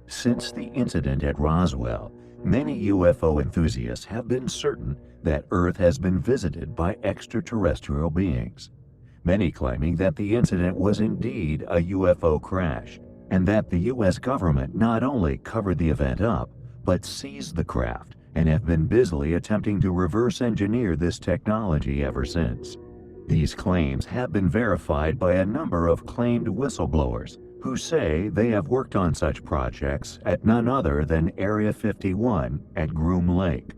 Since the incident at Roswell, many UFO enthusiasts have been certain that Earth has been visited by extraterrestrial beings, many claiming that the incident was indeed a UFO crash, and that the U.S. government not only covered the event up, but seized the craft and have been busily attempting to reverse engineer this technology ever since. These claims have been verified by a number of claimed whistleblowers who say they have worked on such projects at none other than Area 51 at Groom Lake.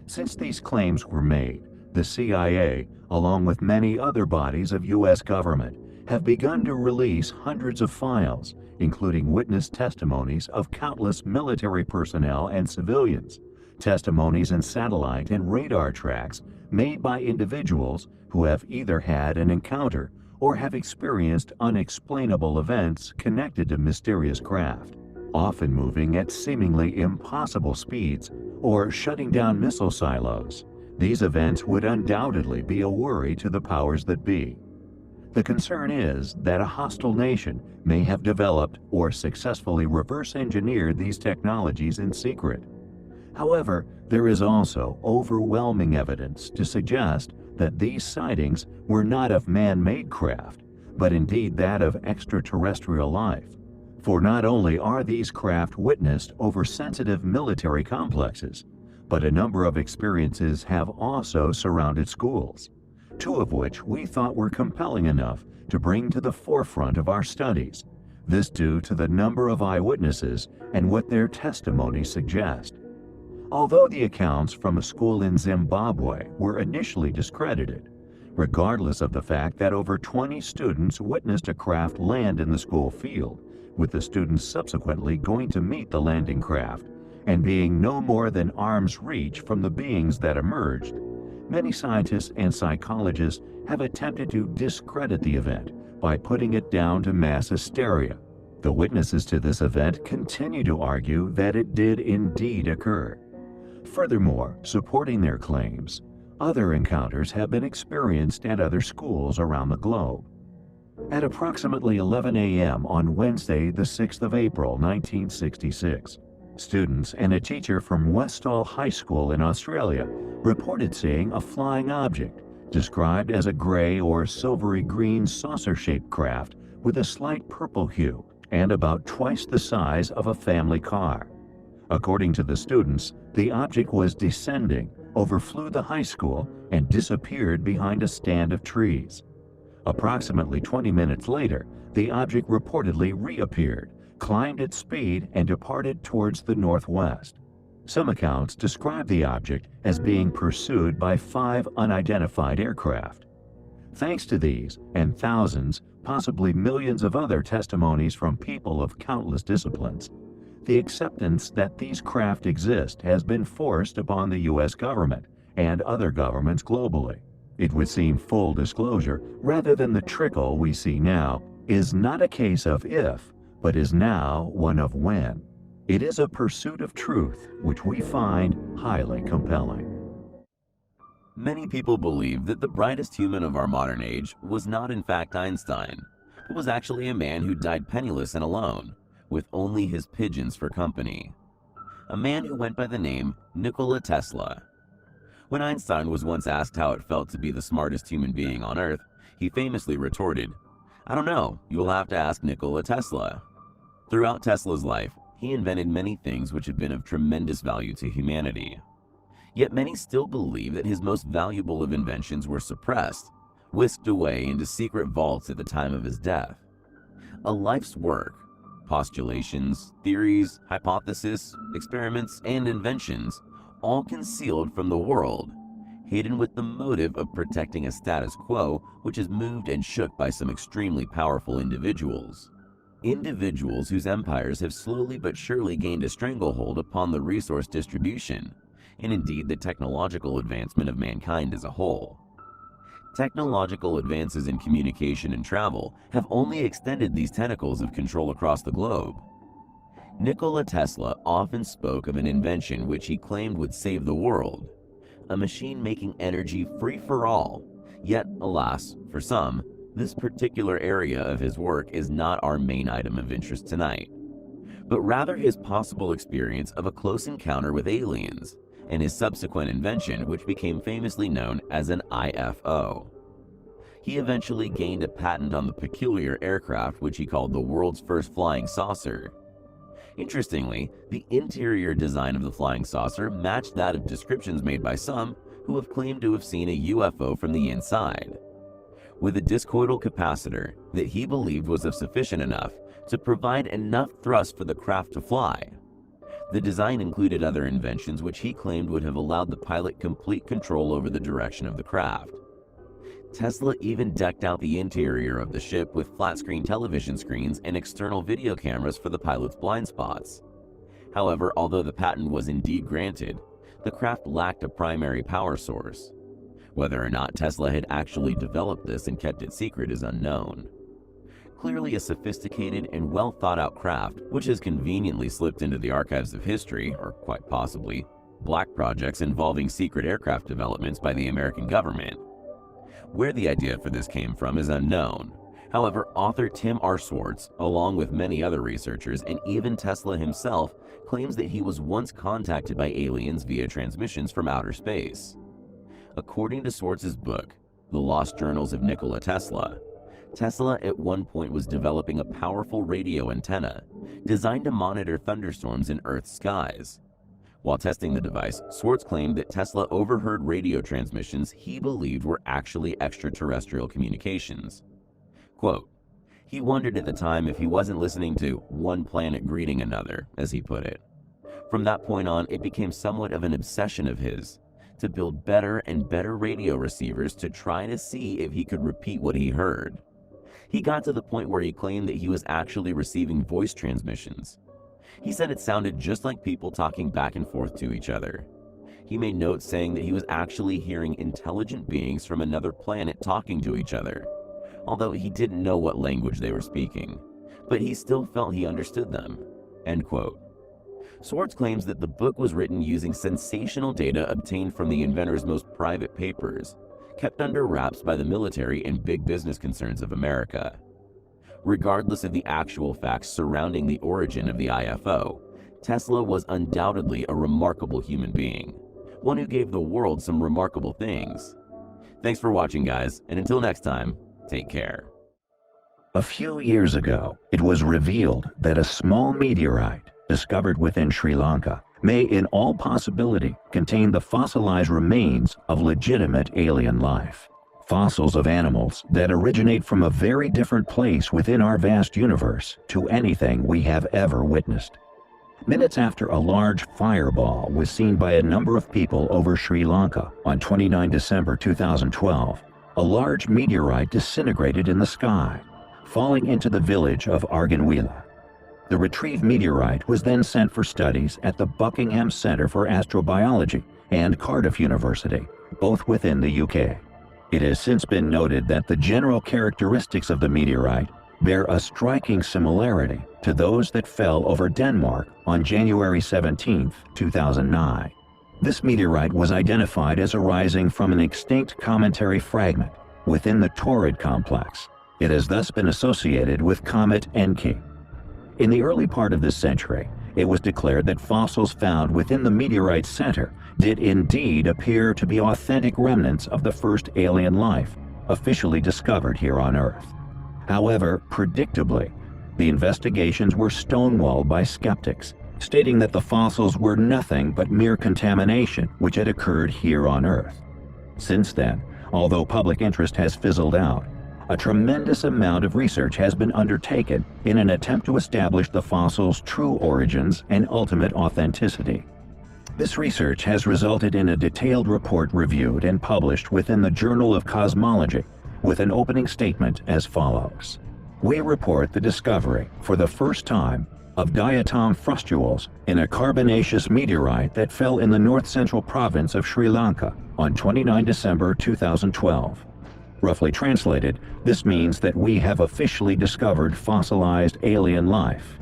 Since these claims were made, the CIA, along with many other bodies of U.S. government, have begun to release hundreds of files, including witness testimonies of countless military personnel and civilians, testimonies and satellite and radar tracks made by individuals who have either had an encounter or have experienced unexplainable events connected to mysterious craft, often moving at seemingly impossible speeds or shutting down missile silos. These events would undoubtedly be a worry to the powers that be. The concern is that a hostile nation may have developed or successfully reverse engineered these technologies in secret. However, there is also overwhelming evidence to suggest that these sightings were not of man-made craft, but indeed that of extraterrestrial life. For not only are these craft witnessed over sensitive military complexes, but a number of experiences have also surrounded schools, two of which we thought were compelling enough to bring to the forefront of our studies, this due to the number of eyewitnesses and what their testimonies suggest. Although the accounts from a school in Zimbabwe were initially discredited, regardless of the fact that over 20 students witnessed a craft land in the school field, with the students subsequently going to meet the landing craft and being no more than arm's reach from the beings that emerged, many scientists and psychologists have attempted to discredit the event by putting it down to mass hysteria. The witnesses to this event continue to argue that it did indeed occur. Furthermore, supporting their claims, other encounters have been experienced at other schools around the globe. At approximately 11 a.m. on Wednesday, the 6th of April, 1966, students and a teacher from Westall High School in Australia reported seeing a flying object described as a gray or silvery green saucer-shaped craft with a slight purple hue and about twice the size of a family car. According to the students, the object was descending, overflew the high school, and disappeared behind a stand of trees. Approximately 20 minutes later, the object reportedly reappeared, climbed at speed, and departed towards the northwest. Some accounts describe the object as being pursued by 5 unidentified aircraft. Thanks to these and thousands, possibly millions of other testimonies from people of countless disciplines, the acceptance that these craft exist has been forced upon the U.S. government and other governments globally. It would seem full disclosure, rather than the trickle we see now, is not a case of if, but is now one of when. It is a pursuit of truth which we find highly compelling. Many people believe that the brightest human of our modern age was not in fact Einstein, but was actually a man who died penniless and alone, with only his pigeons for company. A man who went by the name Nikola Tesla. When Einstein was once asked how it felt to be the smartest human being on Earth, he famously retorted, "I don't know, you'll have to ask Nikola Tesla." Throughout Tesla's life, he invented many things which have been of tremendous value to humanity. Yet many still believe that his most valuable of inventions were suppressed, whisked away into secret vaults at the time of his death. A life's work, postulations, theories, hypotheses, experiments, and inventions, all concealed from the world, hidden with the motive of protecting a status quo which is moved and shook by some extremely powerful individuals. Individuals whose empires have slowly but surely gained a stranglehold upon the resource distribution, and indeed the technological advancement of mankind as a whole. Technological advances in communication and travel have only extended these tentacles of control across the globe. Nikola Tesla often spoke of an invention which he claimed would save the world, a machine making energy free for all. Yet, alas, for some, this particular area of his work is not our main item of interest tonight. but rather his possible experience of a close encounter with aliens and his subsequent invention, which became famously known as an IFO. He eventually gained a patent on the peculiar aircraft, which he called the world's first flying saucer. Interestingly, the interior design of the flying saucer matched that of descriptions made by some who have claimed to have seen a UFO from the inside, with a discoidal capacitor that he believed was sufficient enough to provide enough thrust for the craft to fly. The design included other inventions which he claimed would have allowed the pilot complete control over the direction of the craft. Tesla even decked out the interior of the ship with flat-screen television screens and external video cameras for the pilot's blind spots. However, although the patent was indeed granted, the craft lacked a primary power source. Whether or not Tesla had actually developed this and kept it secret is unknown. Clearly a sophisticated and well-thought-out craft, which has conveniently slipped into the archives of history, or quite possibly, black projects involving secret aircraft developments by the American government. Where the idea for this came from is unknown. However, author Tim R. Swartz, along with many other researchers and even Tesla himself, claims that he was once contacted by aliens via transmissions from outer space. According to Swartz's book, The Lost Journals of Nikola Tesla, Tesla at one point was developing a powerful radio antenna designed to monitor thunderstorms in Earth's skies. While testing the device, Swartz claimed that Tesla overheard radio transmissions he believed were actually extraterrestrial communications. Quote, "He wondered at the time if he wasn't listening to one planet greeting another," as he put it. From that point on, it became somewhat of an obsession of his to build better and better radio receivers to try to see if he could repeat what he heard. He got to the point where he claimed that he was actually receiving voice transmissions. He said it sounded just like people talking back and forth to each other. He made notes saying that he was actually hearing intelligent beings from another planet talking to each other, although he didn't know what language they were speaking, but he still felt he understood them." End quote. Swartz claims that the book was written using sensational data obtained from the inventor's most private papers, kept under wraps by the military and big business concerns of America. Regardless of the actual facts surrounding the origin of the IFO, Tesla was undoubtedly a remarkable human being, one who gave the world some remarkable things. Thanks for watching, guys, and until next time, take care. A few years ago, it was revealed that a small meteorite discovered within Sri Lanka may in all possibility contain the fossilized remains of legitimate alien life. Fossils of animals that originate from a very different place within our vast universe to anything we have ever witnessed. Minutes after a large fireball was seen by a number of people over Sri Lanka on 29 December 2012, a large meteorite disintegrated in the sky, falling into the village of Arganwila. The retrieved meteorite was then sent for studies at the Buckingham Centre for Astrobiology and Cardiff University, both within the UK. It has since been noted that the general characteristics of the meteorite bear a striking similarity to those that fell over Denmark on January 17, 2009. This meteorite was identified as arising from an extinct cometary fragment within the Taurid complex. It has thus been associated with Comet Encke. In the early part of this century, it was declared that fossils found within the meteorite's center did indeed appear to be authentic remnants of the first alien life officially discovered here on Earth. However, predictably, the investigations were stonewalled by skeptics, stating that the fossils were nothing but mere contamination which had occurred here on Earth. Since then, although public interest has fizzled out, a tremendous amount of research has been undertaken in an attempt to establish the fossil's true origins and ultimate authenticity. This research has resulted in a detailed report reviewed and published within the Journal of Cosmology, with an opening statement as follows. We report the discovery, for the first time, of diatom frustules in a carbonaceous meteorite that fell in the north-central province of Sri Lanka on 29 December 2012. Roughly translated, this means that we have officially discovered fossilized alien life.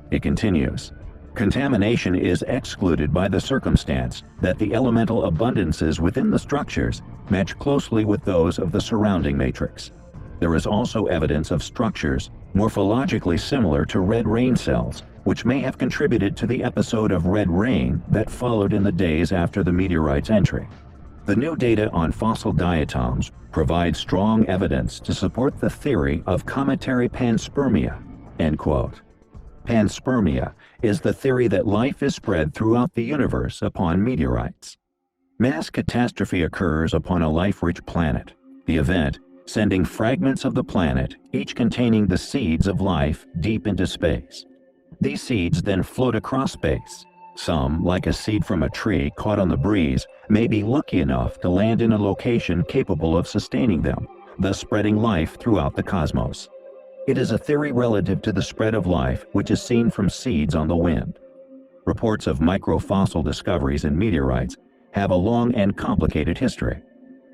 It continues. Contamination is excluded by the circumstance that the elemental abundances within the structures match closely with those of the surrounding matrix. There is also evidence of structures morphologically similar to red rain cells, which may have contributed to the episode of red rain that followed in the days after the meteorite's entry. The new data on fossil diatoms provide strong evidence to support the theory of cometary panspermia." End quote. Panspermia is the theory that life is spread throughout the universe upon meteorites. Mass catastrophe occurs upon a life-rich planet. The event sending fragments of the planet, each containing the seeds of life, deep into space. These seeds then float across space. Some, like a seed from a tree caught on the breeze, may be lucky enough to land in a location capable of sustaining them, thus spreading life throughout the cosmos. It is a theory relative to the spread of life which is seen from seeds on the wind. Reports of microfossil discoveries in meteorites have a long and complicated history.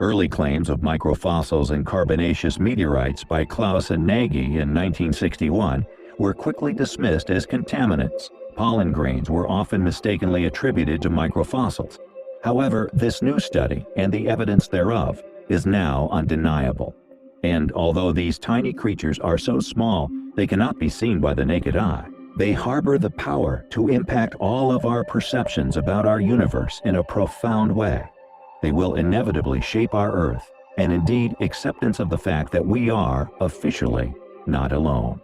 Early claims of microfossils in carbonaceous meteorites by Klaus and Nagy in 1961 were quickly dismissed as contaminants. Pollen grains were often mistakenly attributed to microfossils. However, this new study, and the evidence thereof, is now undeniable. And although these tiny creatures are so small they cannot be seen by the naked eye, they harbor the power to impact all of our perceptions about our universe in a profound way. They will inevitably shape our Earth, and indeed acceptance of the fact that we are, officially, not alone.